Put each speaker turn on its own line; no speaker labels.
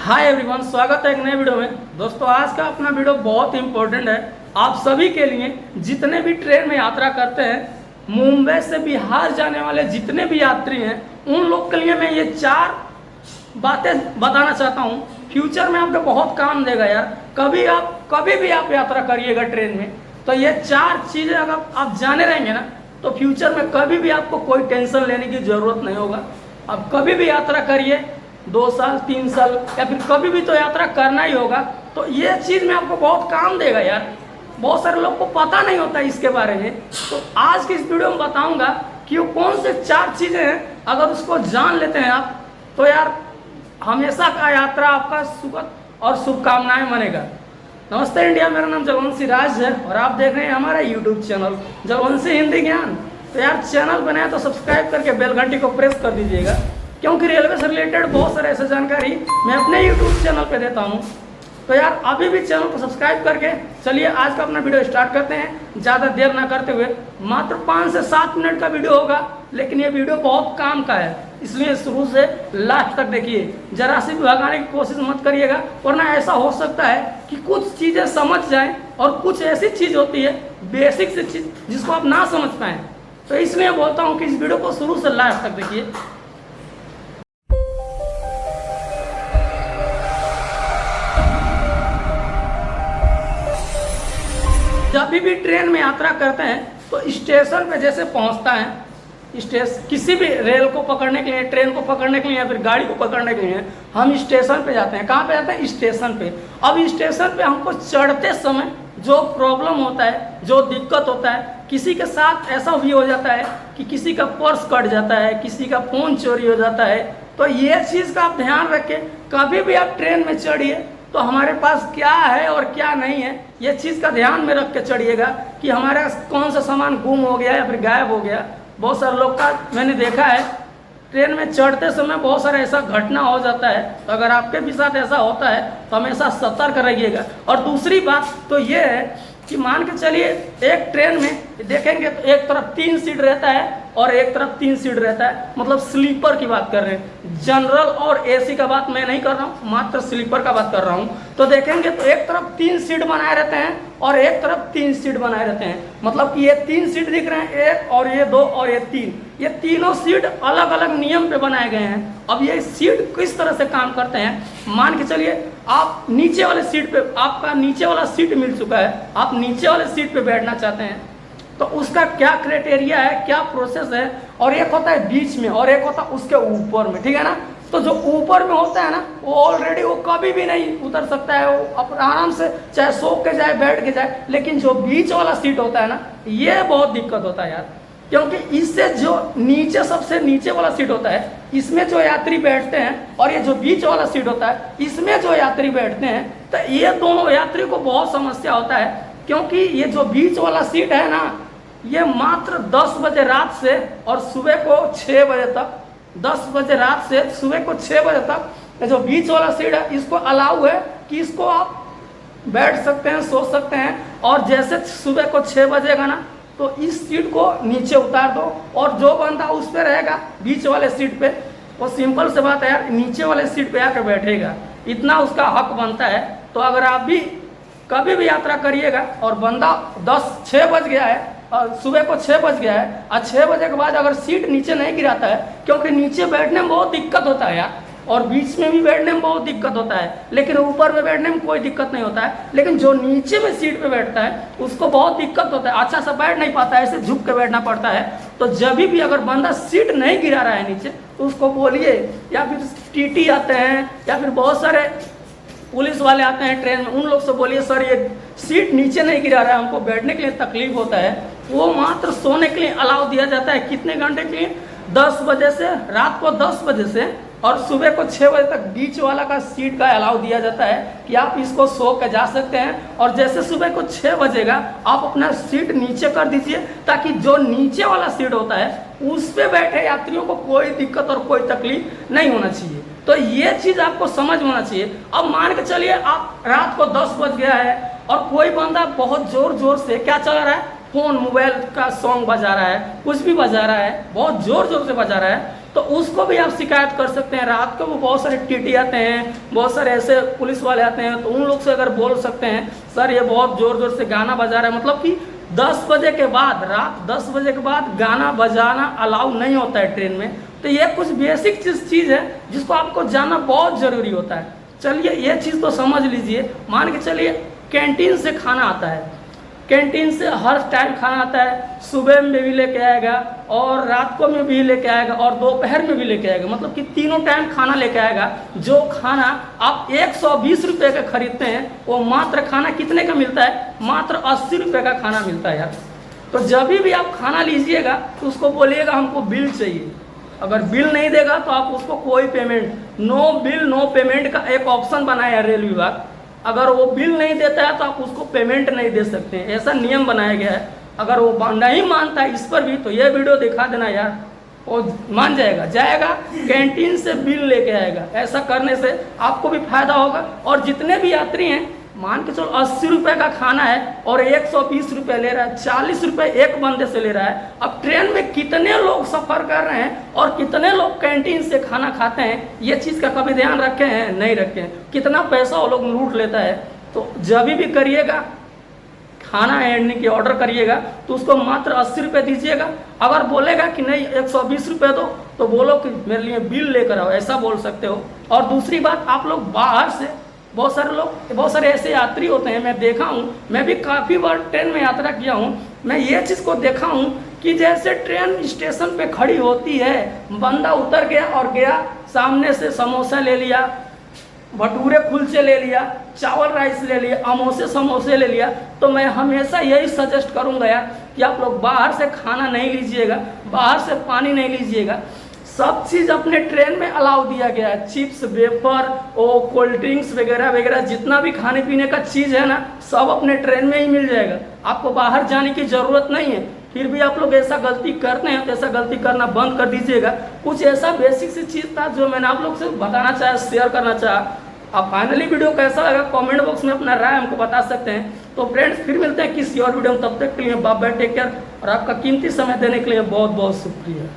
Hi everyone, स्वागत है एक नए वीडियो में। दोस्तों, आज का अपना वीडियो बहुत इंपॉर्टेंट है आप सभी के लिए। जितने भी ट्रेन में यात्रा करते हैं, मुंबई से बिहार जाने वाले जितने भी यात्री हैं, उन लोग के लिए मैं ये 4 बातें बताना चाहता हूँ। फ्यूचर में आपको बहुत काम देगा यार। कभी भी आप यात्रा करिएगा ट्रेन में, तो ये 4 चीज़ें अगर आप जाने रहेंगे ना, तो फ्यूचर में कभी भी आपको कोई टेंशन लेने की ज़रूरत नहीं होगा। आप कभी भी यात्रा करिए, 2 साल 3 साल या फिर कभी भी तो यात्रा करना ही होगा। तो ये चीज़ में आपको बहुत काम देगा यार। बहुत सारे लोग को पता नहीं होता इसके बारे में। तो आज की इस वीडियो में बताऊंगा कि वो कौन से 4 चीज़ें हैं, अगर उसको जान लेते हैं आप, तो यार हमेशा का यात्रा आपका सुखद और शुभकामनाएं बनेगा। नमस्ते इंडिया, मेरा नाम जलवंशी राज है और आप देख रहे हैं हमारा यूट्यूब चैनल जलवंशी हिंदी ज्ञान। तो यार चैनल बनाया तो सब्सक्राइब करके बेल घंटी को प्रेस कर दीजिएगा, क्योंकि रेलवे से रिलेटेड बहुत सारे ऐसे जानकारी मैं अपने यूट्यूब चैनल पे देता हूँ। तो यार अभी भी चैनल को सब्सक्राइब करके चलिए आज का अपना वीडियो स्टार्ट करते हैं। ज़्यादा देर ना करते हुए, मात्र 5 से 7 मिनट का वीडियो होगा, लेकिन ये वीडियो बहुत काम का है, इसलिए शुरू से लास्ट तक देखिए। जरा सी भी भगाने की कोशिश मत करिएगा, वरना ऐसा हो सकता है कि कुछ चीज़ें समझ जाएं और कुछ ऐसी चीज़ होती है बेसिक से चीज़ जिसको आप ना समझ पाएँ। तो इसलिए बोलता हूँ कि इस वीडियो को शुरू से लास्ट तक देखिए। जब भी ट्रेन में यात्रा करते हैं तो स्टेशन पे जैसे पहुंचता है, किसी भी रेल को पकड़ने के लिए, ट्रेन को पकड़ने के लिए या फिर गाड़ी को पकड़ने के लिए हम स्टेशन पे जाते हैं। कहाँ पे जाते हैं? स्टेशन पे। अब स्टेशन पे हमको चढ़ते समय जो प्रॉब्लम होता है, जो दिक्कत होता है, किसी के साथ ऐसा भी हो जाता है कि किसी का पर्स कट जाता है, किसी का फ़ोन चोरी हो जाता है। तो ये चीज़ का आप ध्यान रखें। कभी भी आप ट्रेन में चढ़िए तो हमारे पास क्या है और क्या नहीं है, ये चीज़ का ध्यान में रख के चढ़िएगा कि हमारा कौन सा सामान गुम हो गया या फिर गायब हो गया। बहुत सारे लोग का मैंने देखा है, ट्रेन में चढ़ते समय बहुत सारा ऐसा घटना हो जाता है। तो अगर आपके भी साथ ऐसा होता है तो हमेशा सतर्क रहिएगा। और दूसरी बात तो ये है कि मान के चलिए एक ट्रेन में देखेंगे तो एक तरफ 3 सीट रहता है और एक तरफ 3 सीट रहता है, मतलब स्लीपर की बात कर रहे हैं। जनरल और एसी का बात मैं नहीं कर रहा हूँ, मात्र स्लीपर का बात कर रहा हूँ। तो देखेंगे तो एक तरफ 3 सीट बनाए रहते हैं और एक तरफ 3 सीट बनाए रहते हैं। मतलब कि ये 3 सीट दिख रहे हैं, एक और ये 2 और ये 3, ये तीनों सीट अलग अलग नियम पे बनाए गए हैं। अब ये सीट किस तरह से काम करते हैं, मान के चलिए आप नीचे वाले सीट पे, आपका नीचे वाला सीट मिल चुका है, आप नीचे वाले सीट पे बैठना चाहते हैं, तो उसका क्या क्राइटेरिया है, क्या प्रोसेस है। और एक होता है बीच में और एक होता है उसके ऊपर में, ठीक है ना। तो जो ऊपर में होता है ना, वो ऑलरेडी वो कभी भी नहीं उतर सकता है, वो आराम से चाहे सो के जाए, बैठ के जाए। लेकिन जो बीच वाला सीट होता है ना, ये बहुत दिक्कत होता है यार, क्योंकि इससे जो नीचे, सबसे नीचे वाला सीट होता है, इसमें जो यात्री बैठते हैं और ये जो बीच वाला सीट होता है, इसमें जो यात्री बैठते हैं, तो ये दोनों यात्री को बहुत समस्या होता है। क्योंकि ये जो बीच वाला सीट है ना, ये मात्र 10 बजे रात से और सुबह को 6 बजे तक, 10 बजे रात से सुबह को 6 बजे तक जो बीच वाला सीट है, इसको अलाउ है कि इसको आप बैठ सकते हैं, सो सकते हैं। और जैसे सुबह को 6 बजेगा ना, तो इस सीट को नीचे उतार दो और जो बंदा उस पर रहेगा बीच वाले सीट पे, वो सिंपल से बात है यार, नीचे वाले सीट पे आकर बैठेगा। इतना उसका हक बनता है। तो अगर आप भी कभी भी यात्रा करिएगा और बंदा 6 बज गया है और सुबह को 6 बज गया है और 6 बजे के बाद अगर सीट नीचे नहीं गिराता है, क्योंकि नीचे बैठने में बहुत दिक्कत होता है यार, और बीच में भी बैठने में बहुत दिक्कत होता है, लेकिन ऊपर में बैठने में कोई दिक्कत नहीं होता है। लेकिन जो नीचे में सीट पे बैठता है उसको बहुत दिक्कत होता है, अच्छा सा बैठ नहीं पाता है, ऐसे झुक के बैठना पड़ता है। तो जब भी अगर बंदा सीट नहीं गिरा रहा है नीचे, तो उसको बोलिए, या फिर टीटी आते हैं या फिर बहुत सारे पुलिस वाले आते हैं ट्रेन में, उन लोग से बोलिए सर ये सीट नीचे नहीं गिरा रहा है, हमको बैठने के लिए तकलीफ होता है। वो मात्र सोने के लिए अलाउ दिया जाता है, कितने घंटे के लिए? 10 बजे से, रात को 10 बजे से और सुबह को 6 बजे तक बीच वाला का सीट का अलाउ दिया जाता है कि आप इसको सो के जा सकते हैं। और जैसे सुबह को 6 बजेगा आप अपना सीट नीचे कर दीजिए, ताकि जो नीचे वाला सीट होता है उस पर बैठे यात्रियों को कोई दिक्कत और कोई तकलीफ नहीं होना चाहिए। तो ये चीज़ आपको समझ होना चाहिए। अब मान के चलिए आप रात को 10 बज गया है और कोई बंदा बहुत जोर जोर से क्या चला रहा है, फ़ोन, मोबाइल का सॉन्ग बजा रहा है, कुछ भी बजा रहा है, बहुत जोर जोर से बजा रहा है, तो उसको भी आप शिकायत कर सकते हैं। रात को वो बहुत सारे टीटी आते हैं, बहुत सारे ऐसे पुलिस वाले आते हैं, तो उन लोग से अगर बोल सकते हैं सर ये बहुत ज़ोर ज़ोर से गाना बजा रहा है, मतलब कि 10 बजे के बाद, रात 10 बजे के बाद गाना बजाना अलाउ नहीं होता है ट्रेन में। तो ये कुछ बेसिक चीज़ है जिसको आपको जानना बहुत ज़रूरी होता है। चलिए ये चीज़ तो समझ लीजिए। मान के चलिए कैंटीन से खाना आता है, कैंटीन से हर टाइम खाना आता है, सुबह में भी लेके आएगा और रात को में भी लेके आएगा और दोपहर में भी लेके आएगा, मतलब कि तीनों टाइम खाना लेके आएगा। जो खाना आप 120 रुपये का खरीदते हैं वो मात्र खाना कितने का मिलता है? मात्र 80 रुपये का खाना मिलता है यार। तो जब भी आप खाना लीजिएगा तो उसको बोलिएगा हमको बिल चाहिए। अगर बिल नहीं देगा तो आप उसको कोई payment, no bill no payment का एक ऑप्शन बनाया है रेल विभाग। अगर वो बिल नहीं देता है तो आप उसको पेमेंट नहीं दे सकते हैं, ऐसा नियम बनाया गया है। अगर वो नहीं मानता है इस पर भी तो ये वीडियो दिखा देना यार, वो मान जाएगा कैंटीन से बिल लेके आएगा। ऐसा करने से आपको भी फायदा होगा और जितने भी यात्री हैं, मान के चलो 80 रुपये का खाना है और 120 रुपये ले रहा है, 40 रुपये एक बंदे से ले रहा है। अब ट्रेन में कितने लोग सफ़र कर रहे हैं और कितने लोग कैंटीन से खाना खाते हैं, ये चीज़ का कभी ध्यान रखे हैं? नहीं रखे हैं। कितना पैसा वो लोग लूट लेता है। तो जब भी करिएगा खाना यानी कि ऑर्डर करिएगा तो उसको मात्र 80 रुपये दीजिएगा। अगर बोलेगा कि नहीं 120 रुपये दो तो बोलो कि मेरे लिए बिल लेकर आओ, ऐसा बोल सकते हो। और दूसरी बात, आप लोग बाहर से बहुत सारे ऐसे यात्री होते हैं, मैं देखा हूँ, मैं भी काफ़ी बार ट्रेन में यात्रा किया हूँ। मैं ये चीज़ को देखा हूँ कि जैसे ट्रेन स्टेशन पे खड़ी होती है, बंदा उतर गया और गया, सामने से समोसा ले लिया, भटूरे कुलचे ले लिया, चावल राइस ले लिया, समोसे ले लिया। तो मैं हमेशा यही सजेस्ट करूँगा यार कि आप लोग बाहर से खाना नहीं लीजिएगा, बाहर से पानी नहीं लीजिएगा। सब चीज़ अपने ट्रेन में अलाउ दिया गया है। चिप्स, वेफर, कोल्ड ड्रिंक्स वगैरह वगैरह जितना भी खाने पीने का चीज़ है ना, सब अपने ट्रेन में ही मिल जाएगा। आपको बाहर जाने की ज़रूरत नहीं है। फिर भी आप लोग ऐसा गलती करते हैं तो ऐसा गलती करना बंद कर दीजिएगा। कुछ ऐसा बेसिक सी चीज़ था जो मैंने आप लोग से बताना चाहा, शेयर करना चाहा। अब फाइनली वीडियो कैसा लगा कमेंट बॉक्स में अपना राय हमको बता सकते हैं। तो फ्रेंड्स फिर मिलते हैं किसी और वीडियो में, तब तक के लिए बाय बाय, टेक केयर। और आपका कीमती समय देने के लिए बहुत बहुत शुक्रिया।